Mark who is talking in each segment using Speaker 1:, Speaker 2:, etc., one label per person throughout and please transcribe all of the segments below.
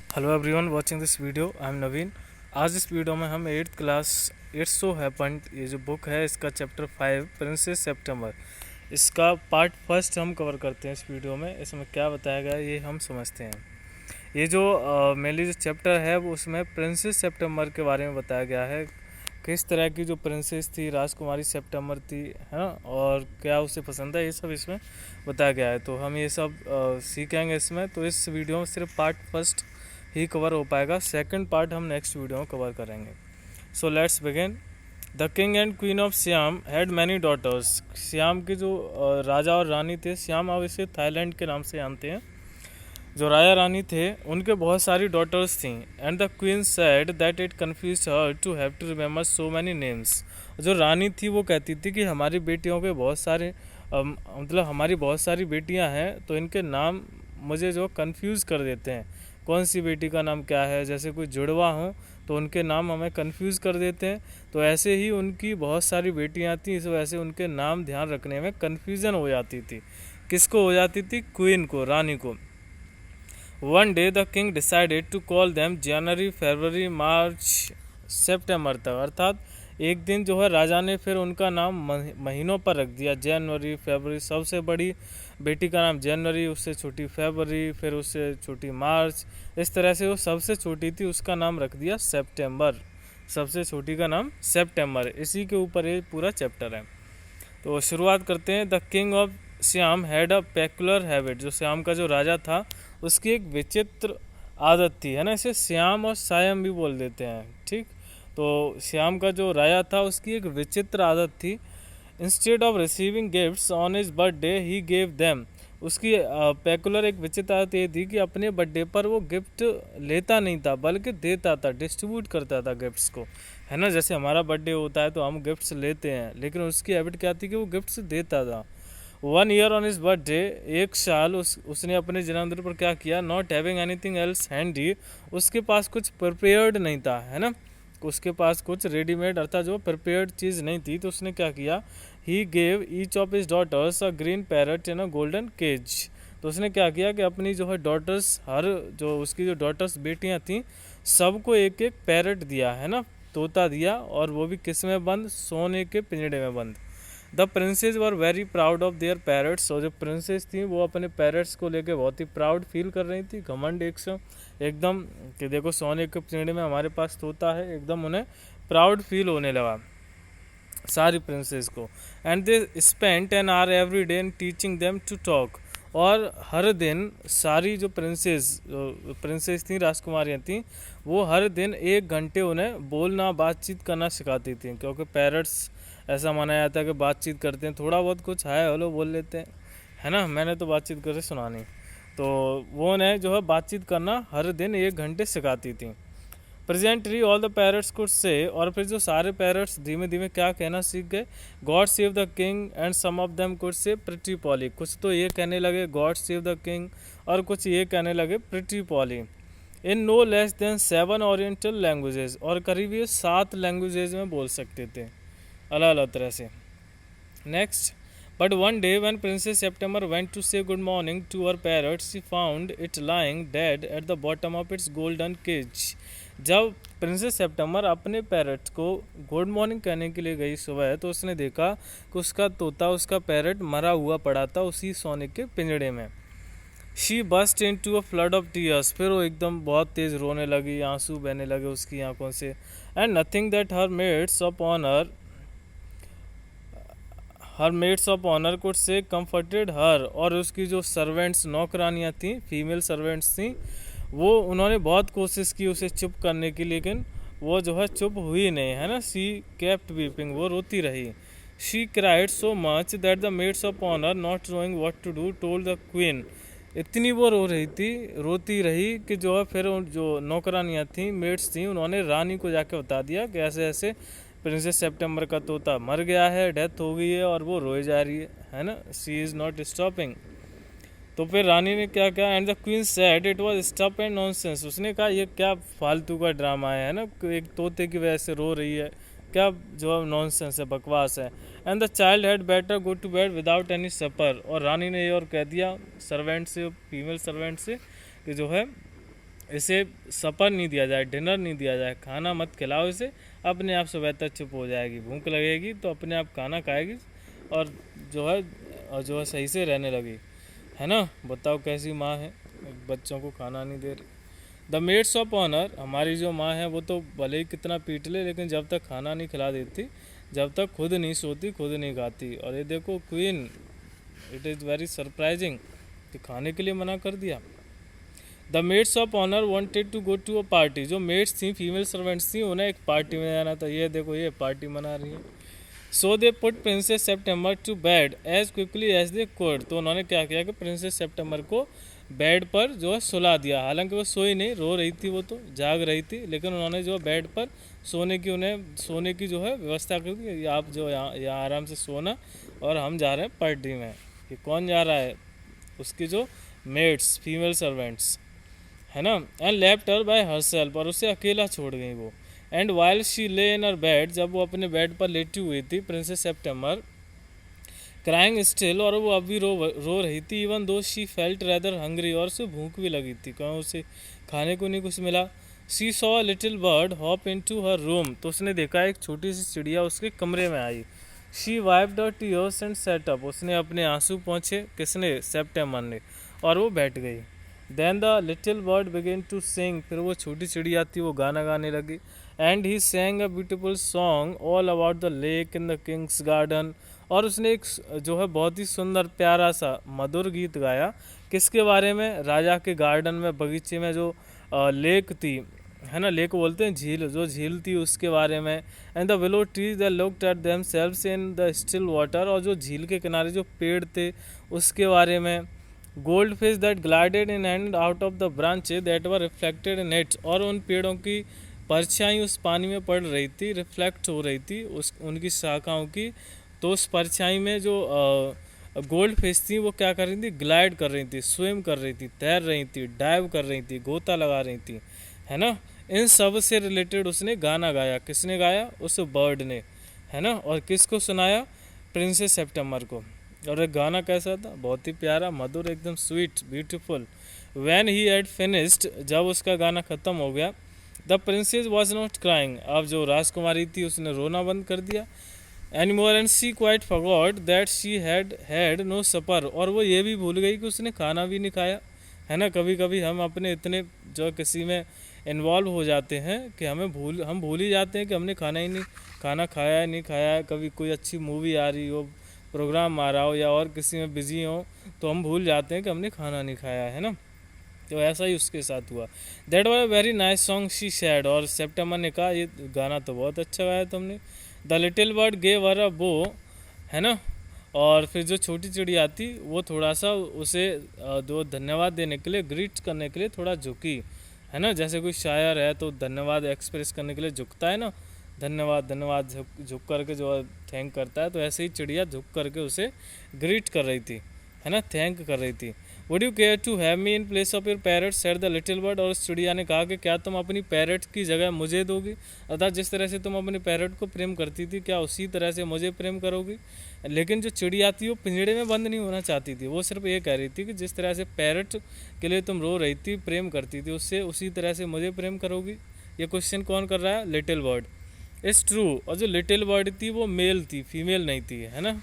Speaker 1: Hello everyone watching this video. I am Naveen. आज इस video में हम 8th class it's so happened ये जो बुक है इसका चैप्टर 5 प्रिंसेस सितंबर, इसका पार्ट फर्स्ट हम कवर करते हैं। इस वीडियो में इसमें क्या बताया गया है ये हम समझते हैं। ये जो मेनली जो चैप्टर है वो उसमें प्रिंसेस सितंबर के बारे में बताया गया है। किस तरह की जो प्रिंसेस थी, राजकुमारी सितंबर थी, है ना, और क्या उसे पसंद है, ये सब इसमें बताया गया है। तो हम ये सब सीखेंगे इसमें। तो इस वीडियो में सिर्फ पार्ट फर्स्ट ही कवर हो पाएगा, सेकंड पार्ट हम नेक्स्ट वीडियो में कवर करेंगे। So let's begin. The king and queen of Siam had many daughters. Siam के जो राजा और रानी थे, सियाम अब इसे थाईलैंड के नाम से जानते हैं, जो राजा रानी थे उनके बहुत सारी डॉटर्स थीं। And the queen said that it confused her to have to remember so many names. जो रानी थी वो कहती थी कि हमारी बेटियों के बहुत सारे मतलब हमारी बहुत सारी बेटियां हैं, तो इनके नाम मुझे जो कंफ्यूज कर देते हैं। कौन सी बेटी का नाम क्या है, जैसे कोई जुड़वा हो तो उनके नाम हमें कंफ्यूज कर देते हैं। तो ऐसे ही उनकी बहुत सारी बेटियां थी, इस वजह से उनके नाम ध्यान रखने में कन्फ्यूजन हो जाती थी। किसको हो जाती थी? क्वीन को, रानी को। One day the king decided to call them January, February, March, सितंबर तक। अर्थात एक दिन जो है राजा ने फिर उनका नाम महीनों पर रख दिया। जनवरी, फरवरी, सबसे बड़ी बेटी का नाम जनवरी, उससे छोटी फरवरी, फिर उससे छोटी मार्च, इस तरह से वो सबसे छोटी थी उसका नाम रख दिया सितंबर। सबसे छोटी का नाम सितंबर। इसी के ऊपर ये पूरा चैप्टर है। तो शुरुआत करते हैं। The king of Shyam had a peculiar habit. जो श्याम का जो राजा था उसकी एक विचित्र आदत थी, है ना। इसे श्याम और सायम भी बोल देते हैं, ठीक। तो श्याम का जो राजा था उसकी एक विचित्र आदत थी। Instead of receiving gifts on his birthday he gave them. उसकी पेकुलर एक विचित्र आदत ये थी कि अपने बर्थडे पर वो गिफ्ट लेता नहीं था बल्कि देता था, डिस्ट्रीब्यूट करता था गिफ्ट्स को, है ना। जैसे हमारा बर्थडे होता है तो हम गिफ्ट्स लेते हैं, लेकिन उसकी हैबिट क्या थी कि वो गिफ्ट्स देता था। 1 ईयर ऑन हिज बर्थडे, एक साल उसने अपने जन्मदिन पर क्या किया? Not having anything else handy, उसके पास कुछ प्रिपेयर्ड नहीं था, है ना। उसके पास कुछ रेडीमेड अर्थात जो प्रिपेयर्ड चीज़ नहीं थी, तो उसने क्या किया? He gave each of his daughters a green parrot in a golden cage. तो उसने क्या किया कि अपनी जो है डॉटर्स, हर जो उसकी जो डॉटर्स बेटियां थीं सबको एक एक पैरट दिया, है ना, तोता दिया, और वो भी किस में बंद? सोने के पिंजड़े में बंद। The princess were very proud of their parrots. और जो प्रिंसेस थी वो अपने पैरट्स को लेके बहुत ही प्राउड फील कर रही थी, घमंड एकदम कि देखो सोने के पिंजड़े में हमारे पास तोता है, एकदम उन्हें प्राउड फील होने लगा सारी प्रिंसेस को। And they spent an hour every day in teaching them to talk. और हर दिन सारी जो प्रिंसेस थी, राजकुमारियाँ थी, वो हर दिन 1 घंटे उन्हें बोलना, बातचीत करना सिखाती थी। क्योंकि पैरट्स ऐसा माना जाता है कि बातचीत करते हैं, थोड़ा बहुत कुछ हाय हेलो बोल लेते हैं, है ना। मैंने तो बातचीत करके सुना नहीं। तो वो उन्हें जो है बातचीत करना हर दिन 1 घंटे सिखाती थी। Presently all the parrots could say, और फिर जो सारे पैरट्स धीमे धीमे क्या कहना सीख गए? God save the king, and some of them could say pretty Polly. कुछ तो ये कहने लगे गॉड सेव द किंग, और कुछ ये कहने लगे pretty Polly. In no less than 7 oriental languages, और करीब ये 7 लैंग्वेजेज में बोल सकते थे अलग अलग तरह से। Next, but one day when Princess September went to say good morning to her parrot, she found it lying dead at the bottom of its golden cage. जब प्रिंसेस सितंबर अपने पैरट को गुड मॉर्निंग कहने के लिए गई सुबह, तो उसने देखा कि उसका तोता, उसका पैरट मरा हुआ पड़ा था उसी सोने के पिंजड़े में। She burst into a flood of tears. फिर वो एकदम बहुत तेज रोने लगी, आंसू बहने लगे उसकी आंखों से। And nothing that her maids of honour could say comforted her. और उसकी जो सर्वेंट्स, नौकरानियाँ थीं, फीमेल सर्वेंट्स थीं, वो उन्होंने बहुत कोशिश की उसे चुप करने की, लेकिन वो जो है चुप हुई नहीं, है ना। शी केप्ट वीपिंग, वो रोती रही। She cried so much that the maids of honour not knowing what to do told the queen. इतनी वो रो रही थी, रोती रही, कि जो है फिर जो नौकरानियाँ थीं, मेड्स थीं, उन्होंने रानी को जाके बता दिया कि ऐसे ऐसे प्रिंसेस सितंबर का तोता मर गया है, डेथ हो गई है, और वो रोए जा रही है ना। She is not stopping. तो फिर रानी ने क्या कहा? And the queen said it was stop and nonsense. उसने कहा ये क्या फालतू का ड्रामा है ना, एक तोते की वजह से रो रही है, क्या जो नॉनसेंस है, बकवास है। And the child had better go to bed without any supper. और रानी ने ये और कह दिया सर्वेंट से, फीमेल सर्वेंट से, कि जो है इसे सपर नहीं दिया जाए, डिनर नहीं दिया जाए, खाना मत खिलाओ इसे, अपने आप सुबह तक चुप हो जाएगी, भूख लगेगी तो अपने आप खाना खाएगी और जो है सही से रहने लगी, है ना। बताओ कैसी माँ है, बच्चों को खाना नहीं दे रही। द मेड्स ऑफ ऑनर, हमारी जो माँ है वो तो भले ही कितना पीट ले, लेकिन जब तक खाना नहीं खिला देती, जब तक खुद नहीं सोती, खुद नहीं खाती। और ये देखो queen, it is very surprising कि खाने के लिए मना कर दिया। The maids of honour wanted to go to a party, जो मेड्स थी, फीमेल सर्वेंट्स थी, उन्हें एक पार्टी में जाना था। ये देखो ये पार्टी मना रही है। So they put princess September to bed as quickly as they could, तो उन्होंने क्या किया कि प्रिंसेस सेप्टेम्बर को बेड पर जो है सुला दिया। हालांकि वो सोई नहीं, रो रही थी, वो तो जाग रही थी, लेकिन उन्होंने जो बेड पर सोने की जो है व्यवस्था कर दी। आप जो यहाँ आराम से सोना, और हम जा रहे हैं पार्टी में। ये कौन जा रहा है? उसकी जो मेड्स, फीमेल सर्वेंट्स, है ना। And left her by herself, और उसे अकेला छोड़ गई वो। एंड वाइल शी ले इन हर बेड, जब वो अपने बेड पर लेटी हुई थी प्रिंसेस सेप्टेम्बर, क्राइंग स्टिल, और वो अभी रो रही थी। Even though she felt rather hungry, और उसे भूख भी लगी थी, क्यों उसे खाने को नहीं कुछ मिला। She saw little bird hop into her room, तो उसने देखा एक छोटी सी चिड़िया उसके कमरे में आई। She wiped her tears and sat up, उसने अपने आंसू पोंछे, किसने? सेप्टेम्बर ने, और वो बैठ गई। Then the little bird began to sing, फिर वो छोटी चिड़िया थी, वो गाना गाने लगी। And he sang a beautiful song all about the lake in the king's garden, और उसने एक जो है बहुत ही सुंदर प्यारा सा मधुर गीत गाया। किसके बारे में? राजा के गार्डन में, बगीचे में जो लेक थी, है ना, लेक बोलते हैं झील, जो झील थी उसके बारे में। And the willow trees that looked at themselves in the still water, और जो झील के किनारे जो पेड़ थे उसके बारे में। Gold fish that glided in and out of the branches that were reflected in it, और उन पेड़ों की परछाई उस पानी में पड़ रही थी, रिफ्लेक्ट हो रही थी उस उनकी शाखाओं की। तो उस परछाई में जो गोल्ड फिश थी वो क्या कर रही थी? ग्लाइड कर रही थी, स्विम कर रही थी, तैर रही थी, डाइव कर रही थी, गोता लगा रही थी, है ना। इन सब से रिलेटेड उसने गाना गाया। किसने गाया? उस बर्ड ने, है ना। और किसको सुनाया? प्रिंसेस सेप्टेम्बर को। और एक गाना कैसा था? बहुत ही प्यारा, मधुर, एकदम sweet, beautiful. When he had finished, जब उसका गाना ख़त्म हो गया, the princess was not crying, अब जो राजकुमारी थी उसने रोना बंद कर दिया। Any more, and she quite forgot that she had no supper, और वो ये भी भूल गई कि उसने खाना भी नहीं खाया, है ना। कभी कभी हम अपने इतने जो किसी में इन्वॉल्व हो जाते हैं कि हम भूल ही जाते हैं कि हमने खाना खाया है, नहीं खाया है। कभी कोई अच्छी मूवी आ रही हो, प्रोग्राम आ रहा हो, या और किसी में बिजी हो, तो हम भूल जाते हैं कि हमने खाना नहीं खाया है ना। तो ऐसा ही उसके साथ हुआ। That was a very nice song she said, और सेप्टेम्बर ने कहा ये गाना तो बहुत अच्छा गाया तुमने। The little bird gave her a bow, है ना। और फिर जो छोटी चिड़िया थी वो थोड़ा सा उसे दो धन्यवाद देने के लिए, ग्रीट करने के लिए थोड़ा झुकी, है ना। जैसे कोई शायर है तो धन्यवाद एक्सप्रेस करने के लिए झुकता है ना, धन्यवाद धन्यवाद झुक करके जो थैंक करता है, तो ऐसे ही चिड़िया झुक करके उसे ग्रीट कर रही थी, है ना, थैंक कर रही थी। Would you care to have me in place of your parrot, said the little bird, और उस चिड़िया ने कहा कि क्या तुम अपनी पैरट की जगह मुझे दोगी? अर्थात जिस तरह से तुम अपने पैरट को प्रेम करती थी, क्या उसी तरह से मुझे प्रेम करोगी? लेकिन जो चिड़िया थी वो पिंजड़े में बंद नहीं होना चाहती थी, वो सिर्फ ये कह रही थी कि जिस तरह से पैरट के लिए तुम रो रही थी, प्रेम करती थी उससे, उसी तरह से मुझे प्रेम करोगी। ये क्वेश्चन कौन कर रहा है? Little bird. इट्स ट्रू, और जो लिटिल बर्ड थी वो मेल थी, फीमेल नहीं थी, है ना।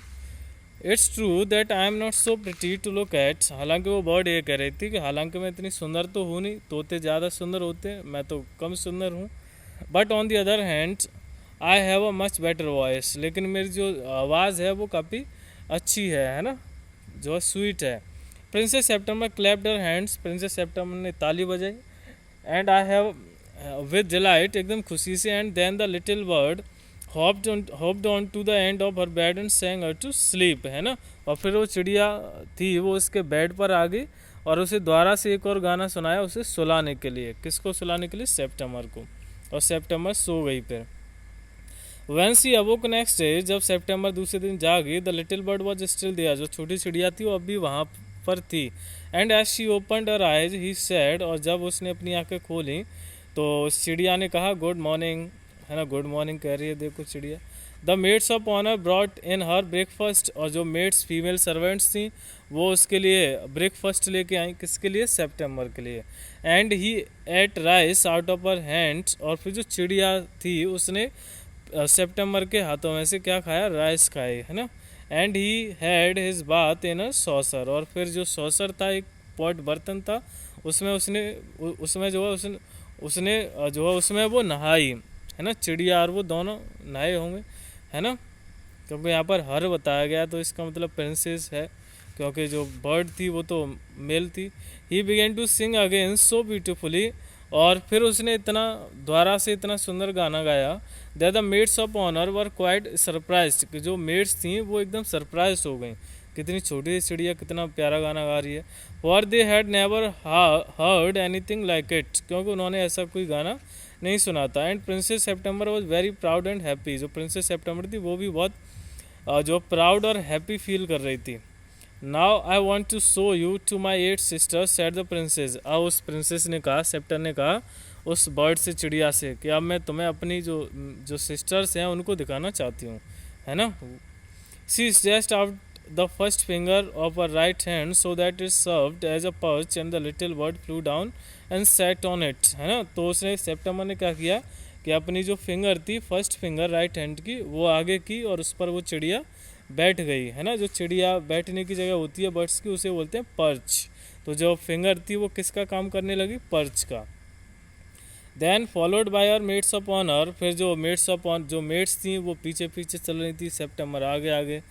Speaker 1: It's true that I am not so pretty to look at, हालांकि वो बर्ड ये कह रही थी कि हालांकि मैं इतनी सुंदर तो हूँ नहीं, तोते ज़्यादा सुंदर होते हैं, मैं तो कम सुंदर हूँ। But on the other hand I have a much better voice, लेकिन मेरी जो आवाज़ है वो काफ़ी अच्छी है ना, जो स्वीट है। Princess September clapped her hands, princess September ने ताली बजाई। And I have with delight, एकदम खुशी से। And then the little bird hopped on to the end of her bed and sang her to sleep, है ना। और फिर वो चिड़िया थी वो उसके बेड पर आ गई और उसे दोबारा से एक और गाना सुनाया उसे सुलाने के लिए। किसको सुलाने के लिए? सेप्टेम्बर को। और सेप्टेम्बर सो गई। फिर When she awoke next day, जब सेप्टेम्बर दूसरे दिन जागी, the little bird was still there, जो छोटी चिड़िया थी वो अभी वहाँ पर थी। And as she opened her eyes he said, और जब उसने अपनी आंखें खोली तो चिड़िया ने कहा गुड मॉर्निंग, है ना, गुड मॉर्निंग कह रही है, देखो चिड़िया। The maids of honour brought in her breakfast, और जो मेड्स फीमेल सर्वेंट्स थी वो उसके लिए ब्रेकफास्ट लेके आई, किसके लिए, सितंबर के लिए। And he ate rice out of her hands, और फिर जो चिड़िया थी उसने सितंबर के हाथों में से क्या खाया, राइस खाई, है ना। And he had his bath in a saucer, और फिर जो सॉसर था, एक पॉट बर्तन था, उसमें उसमें जो है उसने जो है उसमें वो नहाई, है ना। चिड़िया और वो दोनों नहाए होंगे, है ना, क्योंकि यहाँ पर हर बताया गया तो इसका मतलब प्रिंसेस है, क्योंकि जो बर्ड थी वो तो मेल थी। He began to sing again so beautifully, और फिर उसने इतना द्वारा से इतना सुंदर गाना गाया that the maids of honour were quite surprised, कि जो मेड्स थी वो एकदम सरप्राइज हो गई, कितनी छोटी सी चिड़िया कितना प्यारा गाना गा रही है। For they had never heard anything like it, क्योंकि उन्होंने ऐसा कोई गाना नहीं सुना था। And princess September was very proud and happy, जो प्रिंसेस सितंबर थी वो भी बहुत जो प्राउड और हैप्पी फील कर रही थी। Now I want to show you to my 8 sisters said the princess, अब उस प्रिंसेस ने कहा, सेप्टर ने कहा उस बर्ड से, चिड़िया से, कि अब मैं तुम्हें अपनी जो जो सिस्टर्स हैं उनको दिखाना चाहती हूँ, है ना। She just out the first finger of a right hand so that it served as a perch and the little bird flew down and sat on it, है ना। तो उसने सितंबर ने क्या किया कि अपनी जो फिंगर थी, फर्स्ट फिंगर राइट हैंड की, वो आगे की और उस पर वो चिड़िया बैठ गई, है ना। जो चिड़िया बैठने की जगह होती है बर्ड्स की, उसे बोलते हैं पर्च। तो जो फिंगर थी वो किसका काम करने लगी, पर्च का। Then followed by our maids of honour, फिर जो मेड्स ऑफ ऑनर जो मेड्स थी वो पीछे पीछे चल रही थी, सितंबर आगे आगे।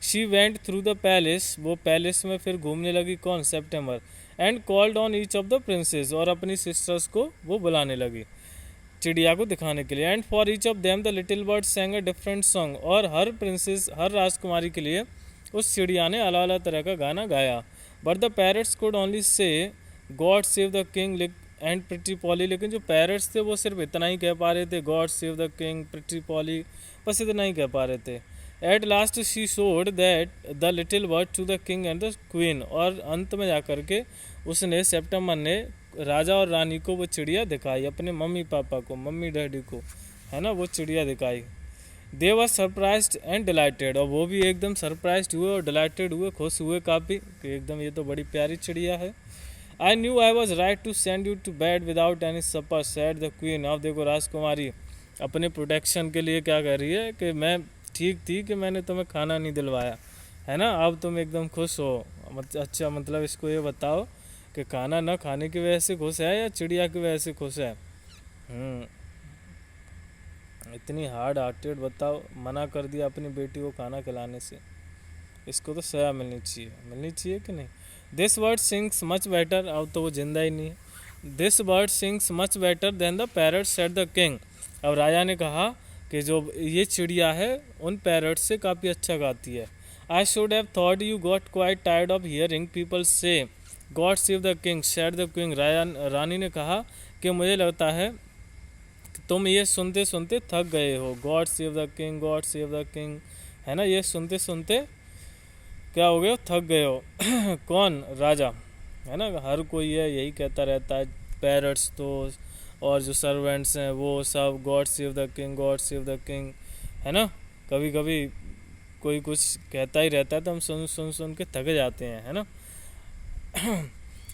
Speaker 1: She went through the palace, वो पैलेस में फिर घूमने लगी, कौन, सितंबर। And called on each of the princesses, और अपनी सिस्टर्स को वो बुलाने लगी चिड़िया को दिखाने के लिए। And for each of them the little bird sang a different song, और हर प्रिंसेस, हर राजकुमारी के लिए उस चिड़िया ने अलग अलग तरह का गाना गाया। But the parrots could only say God save the king and pretty Polly, लेकिन जो पैरट्स थे वो सिर्फ इतना ही कह पा रहे थे, God save the king, pretty Polly, बस इतना ही कह पा रहे थे। At last she showed that the little bird to the king and the queen, और अंत में जाकर के उसने, सितंबर ने, राजा और रानी को वो चिड़िया दिखाई, अपने मम्मी पापा को, मम्मी डैडी को, है ना, वो चिड़िया दिखाई। दे वर सरप्राइज्ड एंड डिलाइटेड, और वो भी एकदम सरप्राइज्ड हुए और डिलाइटेड हुए, खुश हुए काफ़ी, कि एकदम ये तो बड़ी प्यारी चिड़िया है। I knew I was right to send you to bed without any supper said the queen. अब देखो राजकुमारी अपने प्रोटेक्शन के लिए क्या कह रही है कि मैं ठीक थी कि मैंने तुम्हें खाना नहीं दिलवाया, है ना, अब तुम एकदम खुश हो। अच्छा, मतलब इसको ये बताओ कि खाना न खाने की वजह से खुश है या चिड़िया की वजह से खुश है। इतनी हार्ड हार्टेड, बताओ, मना कर दिया अपनी बेटी को खाना खिलाने से, इसको तो सजा मिलनी चाहिए कि नहीं। This bird sings much better, अब तो वो जिंदा ही नहीं है। This bird sings much better than the parrot said the king, अब राजा ने कहा कि जो ये चिड़िया है उन पैरट से काफ़ी अच्छा गाती है। I should have thought you got quite tired of hearing people say God save the king said the queen, रानी ने कहा कि मुझे लगता है कि तुम ये सुनते सुनते थक गए हो, God save the king, God save the king, है ना, ये सुनते सुनते क्या हो गए, थक गए हो। कौन, राजा, है ना, हर कोई है यही कहता रहता है, पैरट्स तो और जो सर्वेंट्स हैं वो सब God save the king, God save the king, है ना। कभी कभी कोई कुछ कहता ही रहता है तो हम सुन सुन सुन के थक जाते हैं, है ना।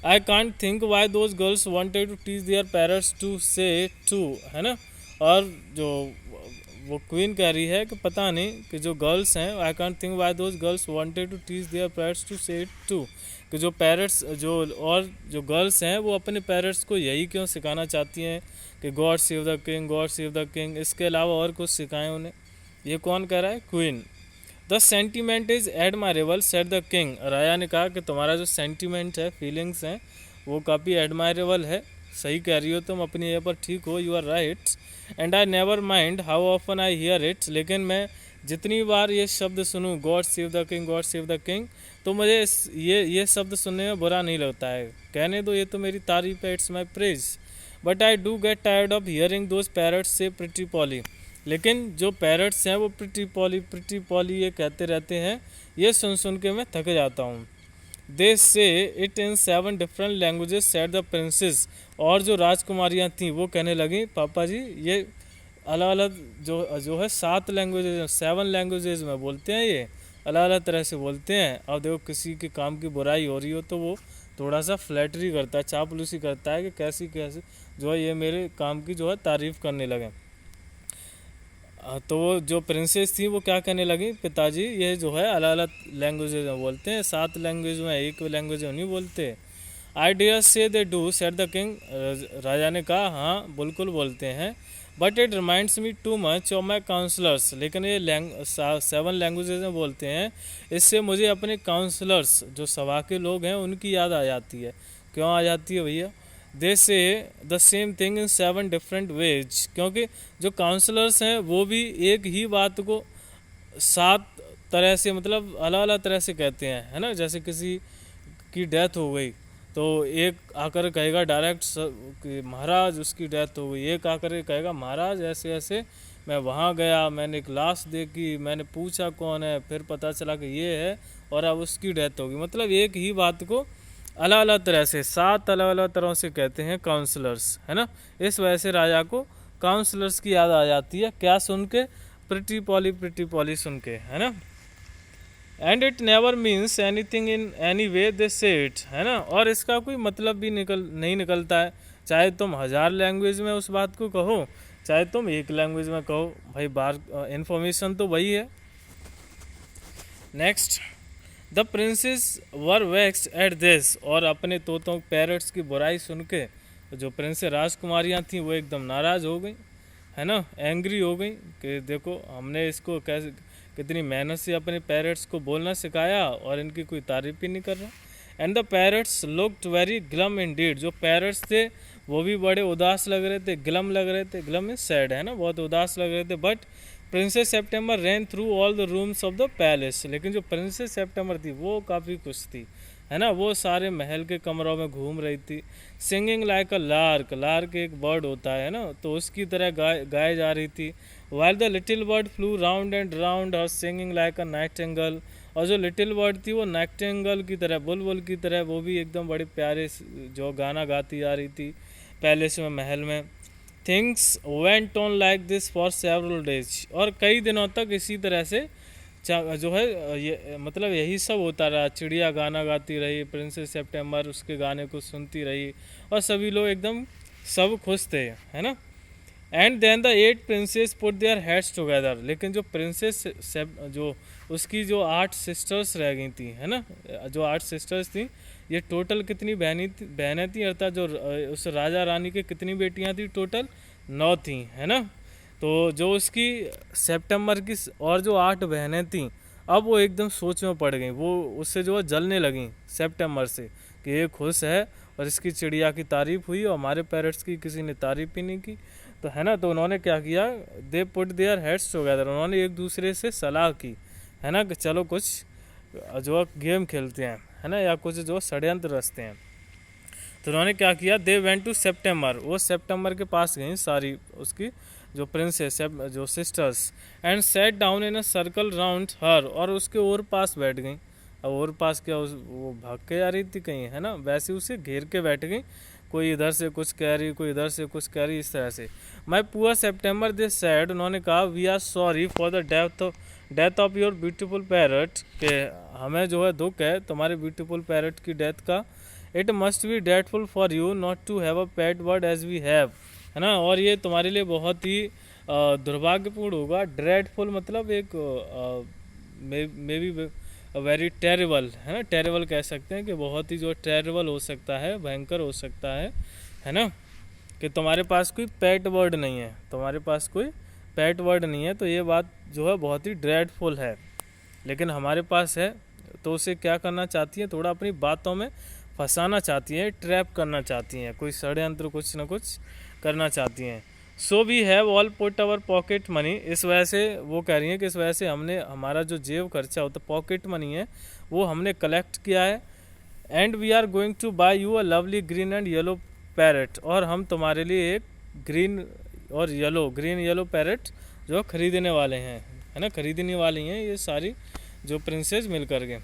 Speaker 1: I can't think why those girls wanted to teach their parents to say to, है ना। और जो वो क्वीन कह रही है कि पता नहीं कि जो गर्ल्स हैं, I can't think why those girls wanted to teach their parents to say to, कि जो पेरेंट्स जो और जो गर्ल्स हैं वो अपने पेरेंट्स को यही क्यों सिखाना चाहती हैं कि God save the king, God save the king, इसके अलावा और कुछ सिखाएं उन्हें। ये कौन कह रहा है, queen. The sentiment is admirable said the king, राजा ने कहा कि तुम्हारा जो सेंटीमेंट है, फीलिंग्स हैं, वो काफ़ी एडमायरेबल है, सही कह रही हो तुम, अपनी ये पर ठीक हो, you are right. And I never mind how often I hear it, लेकिन मैं जितनी बार ये शब्द सुनूं, God save the king, God save the king, तो मुझे ये शब्द सुनने में बुरा नहीं लगता है, कहने दो, ये तो मेरी तारीफ है, it's my praise. But I do get tired of hearing those parrots से प्रिटी पॉली, लेकिन जो पैरट्स हैं वो प्रिटी पॉली ये कहते रहते हैं, ये सुन सुन के मैं थक जाता हूँ। दे say it in 7 different languages said the princesses, और जो राजकुमारियाँ थीं वो कहने लगी, पापा जी ये अलग अलग जो जो है 7 लैंग्वेजेज 7 लैंग्वेजेज में बोलते हैं, ये अलग अलग तरह से बोलते हैं। अब देखो किसी के काम की बुराई हो रही हो तो वो थोड़ा सा फ्लैटरी करता है, चापलूसी करता है कि कैसी कैसे जो है ये मेरे काम की जो है तारीफ करने लगे। तो वो जो प्रिंसेस थी वो क्या कहने लगी, पिताजी ये जो है अलग अलग लैंग्वेजेज में बोलते हैं, 7 लैंग्वेज में, एक लैंग्वेज में नहीं बोलते। I dear say they do said the king, राजा ने कहा हाँ बिल्कुल बोलते हैं। But it reminds me too much of my councillors, लेकिन ये 7 लैंग्वेजेज में बोलते हैं, इससे मुझे अपने काउंसलर्स जो सभा के लोग हैं उनकी याद आ जाती है। क्यों आ जाती है भैया, दे से the same thing in 7 different ways, क्योंकि जो काउंसलर्स हैं वो भी एक ही बात को 7 तरह से मतलब अलग अलग तरह से कहते हैं, है ना। जैसे किसी की डेथ हो गई तो एक आकर कहेगा डायरेक्ट कि महाराज उसकी डेथ हो गई, एक आकर कहेगा महाराज ऐसे ऐसे मैं वहाँ गया, मैंने एक लाश देखी, मैंने पूछा कौन है, फिर पता चला कि ये है और अब उसकी डेथ होगी। मतलब एक ही बात को अलग अलग तरह से 7 अलग अलग तरह से कहते हैं काउंसलर्स, है ना। इस वजह से राजा को काउंसलर्स की याद आ जाती है, क्या सुन के, प्रिटी पॉली सुन के, है ना। And it never means anything in any way they say it, है ना। और इसका कोई मतलब भी नहीं निकलता है, चाहे तुम 1000 लैंग्वेज में उस बात को कहो, चाहे तुम एक लैंग्वेज में कहो, भाई बार इंफॉर्मेशन तो वही है। Next, the princess were vexed at this, और अपने तोतों पैरट्स की बुराई सुन के जो प्रिंसेस राजकुमारियाँ थीं वो एकदम नाराज़ हो गई, है ना, एंग्री हो गई कि देखो हमने इसको कैसे कितनी मेहनत से अपने पैरट्स को बोलना सिखाया और इनकी कोई तारीफ ही नहीं कर रहा। And the parrots looked very glum Indeed, जो पैरट्स थे वो भी बड़े उदास लग रहे थे, ग्लम लग रहे थे, ग्लम इज सैड, है ना, बहुत उदास लग रहे थे। But princess September ran through all the rooms of the palace, लेकिन जो प्रिंसेस सेप्टेम्बर थी वो काफ़ी खुश थी, है ना, वो सारे महल के कमरों में घूम रही थी। सिंगिंग लाइक अ लार्क, लार्क एक बर्ड होता है ना, तो उसकी तरह गाए जा रही थी। While the little bird flu round and round और सिंगिंग लाइक अ नाइटिंगेल, और जो लिटिल बर्ड थी वो नाइटिंगेल की तरह, बुलबुल की तरह, वो भी एकदम बड़े प्यारे जो गाना गाती जा रही थी पैलेस में, महल में। Things went on like this for several days, और कई दिनों तक इसी तरह से जो है ये मतलब यही सब होता रहा। चिड़िया गाना गाती रही, प्रिंसेस सेप्टेम्बर उसके गाने को सुनती रही और सभी लोग एकदम सब खुश थे, है ना। And then the 8 princess put their heads together, लेकिन जो प्रिंसेस जो उसकी जो 8 सिस्टर्स रह गई थी, है ना, जो 8 सिस्टर्स थी, ये टोटल कितनी बहनें थी, अर्थात जो उस राजा रानी के कितनी बेटियां थी, टोटल 9 थी, है ना। तो जो उसकी सितंबर की और जो 8 बहनें थीं, अब वो एकदम सोच में पड़ गई, वो उससे जो है जलने लगी सितंबर से कि ये खुश है और इसकी चिड़िया की तारीफ हुई और हमारे पेरेंट्स की किसी ने तारीफ ही नहीं की, तो है ना। तो उन्होंने क्या किया, they put their heads together, उन्होंने एक दूसरे से सलाह की, है ना, कि चलो कुछ जो गेम खेलते हैं, है ना, या कुछ जो षड्यंत्र रचते हैं। तो उन्होंने क्या किया, दे वेंट टू सितंबर, वो सितंबर के पास गई सारी उसकी जो प्रिंसेस जो sisters, and sat down in a circle round her, और उसके और पास बैठ गई। अब और पास क्या, वो भाग के आ रही थी कहीं, है ना, वैसे उसे घेर के बैठ गई, कोई इधर से कुछ कह रही, कोई इधर से कुछ कह रही, इस तरह से। My poor September this sad, उन्होंने कहा we are sorry for the death of your beautiful parrot, के हमें जो है दुख है तुम्हारे ब्यूटीफुल पैरट की डेथ का। It must be dreadful for you not to have a pet bird as we have, है ना, और ये तुम्हारे लिए बहुत ही दुर्भाग्यपूर्ण होगा। ड्रेडफुल मतलब एक मे बी वेरी टेरेबल, है ना, टेरेबल कह सकते हैं कि बहुत ही जो टेरेबल हो सकता है, भयंकर हो सकता है ना, कि तुम्हारे पास कोई पेट बर्ड नहीं है, तुम्हारे पास कोई पेट बर्ड नहीं है, तो ये बात जो है बहुत ही ड्रेडफुल है। लेकिन हमारे पास है, तो उसे क्या करना चाहती है, थोड़ा अपनी बातों में फंसाना चाहती है, ट्रैप करना चाहती हैं, कोई षड्यंत्र कुछ ना कुछ करना चाहती हैं। So we have all put our pocket money, इस वजह से वो कह रही हैं कि इस वजह से हमने हमारा जो जेब खर्चा होता पॉकेट मनी है वो हमने कलेक्ट किया है। And we are going to buy you a lovely green and yellow parrot, और हम तुम्हारे लिए एक ग्रीन येलो पैरट जो खरीदने वाले हैं, है ना, खरीदने वाली हैं ये सारी जो प्रिंसेस मिल कर के,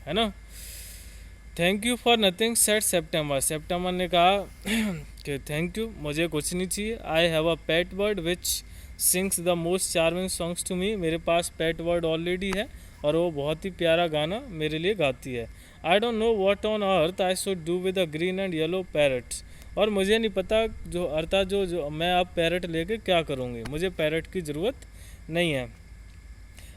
Speaker 1: है ना। Thank you for nothing said September ने कहा कि थैंक यू, मुझे कुछ नहीं चाहिए। I have a pet bird which sings the most charming songs to me, मेरे पास पेट वर्ड ऑलरेडी है और वो बहुत ही प्यारा गाना मेरे लिए गाती है। I don't know what on earth I should do with the green and yellow parrots, और मुझे नहीं पता जो अर्थात जो मैं अब पैरट लेके क्या करूँगी, मुझे पैरट की ज़रूरत नहीं है।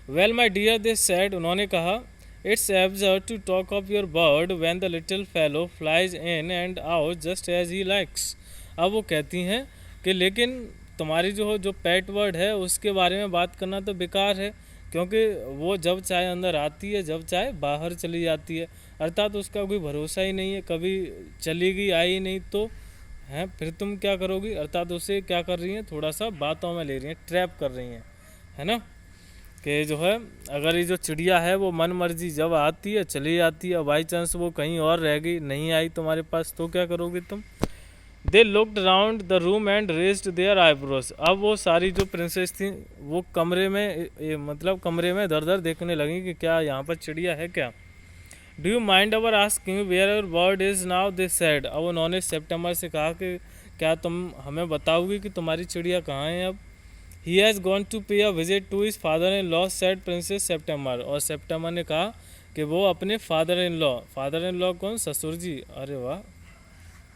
Speaker 1: Well my dear they said, उन्होंने कहा, it's absurd to talk of your bird when the little fellow flies in and out just as he likes. अब वो कहती हैं कि लेकिन तुम्हारी जो पेट वर्ड है उसके बारे में बात करना तो बेकार है, क्योंकि वो जब चाहे अंदर आती है, जब चाहे बाहर चली जाती है, अर्थात उसका कोई भरोसा ही नहीं है, कभी चली गई आई नहीं तो हैं फिर तुम क्या करोगी, अर्थात उसे क्या कर रही हैं, थोड़ा सा बातों में ले रही हैं, ट्रैप कर रही हैं, है ना, कि जो है अगर ये जो चिड़िया है वो मन मर्जी जब आती है चली जाती है, बाई चांस वो कहीं और रह गई, नहीं आई तुम्हारे पास, तो क्या करोगे तुम। They looked round the room and raised their eyebrows, अब वो सारी जो प्रिंसेस थी वो कमरे में मतलब कमरे में दर दर देखने लगी कि क्या यहाँ पर चिड़िया है क्या। Do you mind our asking where your bird is now, they said, अब उन्होंने सितंबर से कहा कि क्या तुम हमें बताओगी कि तुम्हारी चिड़िया कहाँ है अब। He has gone to pay a visit to his father in law, said princess September, और सितंबर ने कहा कि वो अपने फादर इन लॉ कौन, ससुर जी, अरे वाह,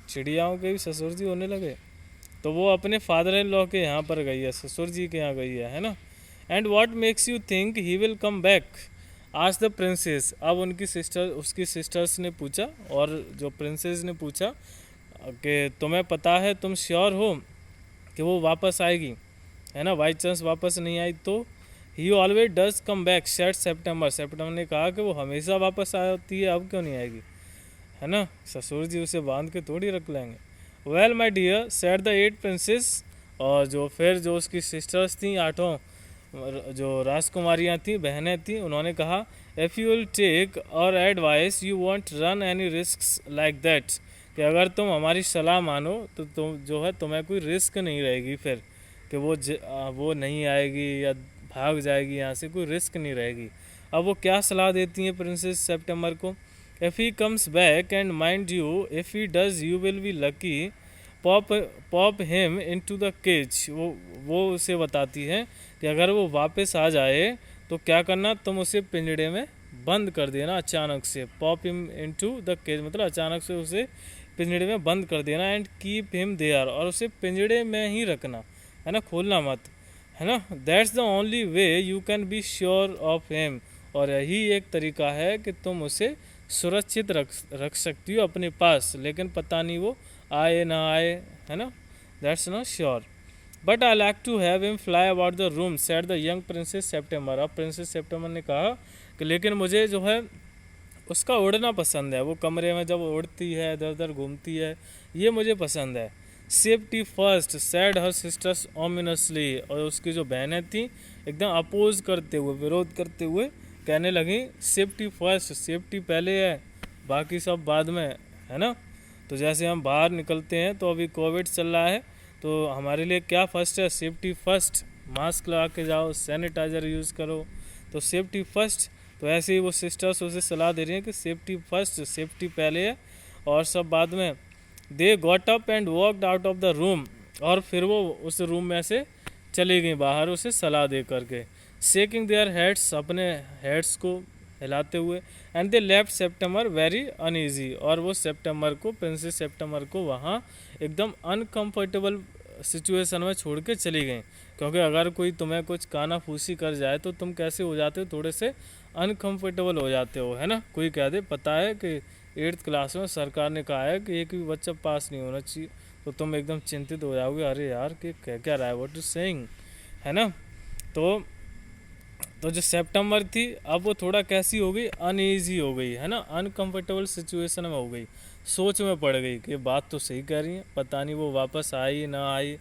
Speaker 1: चिड़ियाओं के भी ससुर जी होने लगे, तो वो अपने फादर इन लॉ के यहाँ पर गई है, ससुर जी के यहाँ गई है ना। And what makes you think he will come back, आज द प्रिंसेस, अब उसकी सिस्टर्स ने पूछा, और जो प्रिंसेस ने पूछा कि तुम्हें पता है, तुम श्योर हो कि वो वापस आएगी, है ना, बाई चांस वापस नहीं आई तो। He always does come back, said September ने कहा कि वो हमेशा वापस आती है, अब क्यों नहीं आएगी, है ना, ससुर जी उसे बांध के थोड़ी रख लेंगे। Well my dear said the 8 princess, और जो उसकी सिस्टर्स थी, 8 जो राजकुमारियाँ थी, बहनें थी, उन्होंने कहा, इफ़ यू विल टेक और advice you want run any risk like that, कि अगर तुम हमारी सलाह मानो तो तुम जो है तुम्हें कोई रिस्क नहीं रहेगी फिर, कि वो नहीं आएगी या भाग जाएगी यहाँ से, कोई रिस्क नहीं रहेगी। अब वो क्या सलाह देती हैं प्रिंसेस सितंबर को, if he comes back and mind you, if he does you will be lucky, pop him into the cage, वो उसे बताती है कि अगर वो वापस आ जाए तो क्या करना, तुम उसे पिंजड़े में बंद कर देना अचानक से, pop him into the cage मतलब अचानक से उसे पिंजड़े में बंद कर देना, एंड कीप हिम देयर, और उसे पिंजड़े में ही रखना, है ना, खोलना मत, है ना। That's the only way you can be sure of him, और यही एक तरीका है कि तुम उसे सुरक्षित रख सकती हो अपने पास, लेकिन पता नहीं वो आए ना आए, है ना, that's not sure. But I like to have him fly about the room, said the young princess September, अब प्रिंसेस सितंबर ने कहा कि लेकिन मुझे जो है उसका उड़ना पसंद है, वो कमरे में जब उड़ती है, इधर उधर घूमती है, ये मुझे पसंद है। Safety first, said her sisters ominously, और उसकी जो बहनें थी एकदम अपोज करते हुए, विरोध करते हुए कहने लगी, सेफ्टी फर्स्ट, सेफ्टी पहले है, बाकी सब बाद में, है ना। तो जैसे हम बाहर निकलते हैं तो अभी कोविड चल रहा है, तो हमारे लिए क्या फर्स्ट है, सेफ्टी फर्स्ट, मास्क लगा के जाओ, सैनिटाइज़र यूज़ करो, तो सेफ्टी फर्स्ट। तो ऐसे ही वो सिस्टर्स उसे सलाह दे रही हैं कि सेफ्टी फर्स्ट, सेफ्टी पहले है और सब बाद में। They got up and walked out of the room, और फिर वो उस रूम में से चली गई बाहर उसे सलाह दे करके, शेकिंग देयर हेड्स, अपने हेड्स को हिलाते हुए, and they left September very uneasy, और वो सितंबर को, प्रिंसेस सितंबर को वहाँ एकदम अनकम्फर्टेबल सिचुएशन में छोड़ के चली गई, क्योंकि अगर कोई तुम्हें कुछ काना फूसी कर जाए तो तुम कैसे हो जाते हो, थोड़े से अनकम्फर्टेबल हो जाते हो, है ना। कोई कह दे पता है कि 8th क्लास में सरकार ने कहा है कि एक भी बच्चा पास नहीं होना चाहिए, तो तुम एकदम चिंतित हो जाओगे, अरे यार कि कह क्या रहा है, व्हाट इज सेइंग, है ना। तो जो सितंबर थी अब वो थोड़ा कैसी हो गई, अनईजी हो गई, है ना, अनकंफर्टेबल सिचुएशन में हो गई, सोच में पड़ गई कि बात तो सही कह रही है, पता नहीं वो वापस आई ना आई,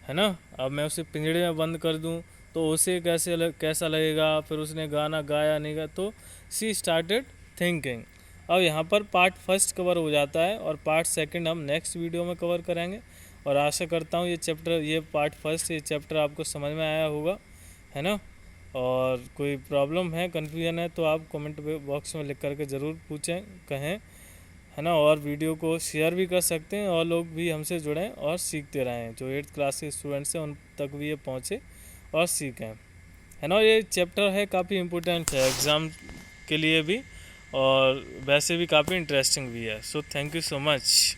Speaker 1: है ना, अब मैं उसे पिंजड़े में बंद कर दूं तो उसे कैसा लगेगा, फिर उसने गाना गाया नहीं गाया, तो सी स्टार्टेड थिंकिंग। अब यहाँ पर पार्ट फर्स्ट कवर हो जाता है और पार्ट सेकंड हम नेक्स्ट वीडियो में कवर करेंगे, और आशा करता हूँ ये पार्ट फर्स्ट ये चैप्टर आपको समझ में आया होगा, है ना। और कोई प्रॉब्लम है, कन्फ्यूजन है, तो आप कमेंट बॉक्स में लिख करके ज़रूर पूछें, कहें, है ना। और वीडियो को शेयर भी कर सकते हैं और लोग भी हमसे जुड़ें और सीखते रहें, जो 8th क्लास के स्टूडेंट्स हैं उन तक भी ये पहुँचे, और सीखें, है ना। ये चैप्टर है काफ़ी इम्पोर्टेंट है एग्ज़ाम के लिए भी, और वैसे भी काफ़ी इंटरेस्टिंग भी है। So thank you so much.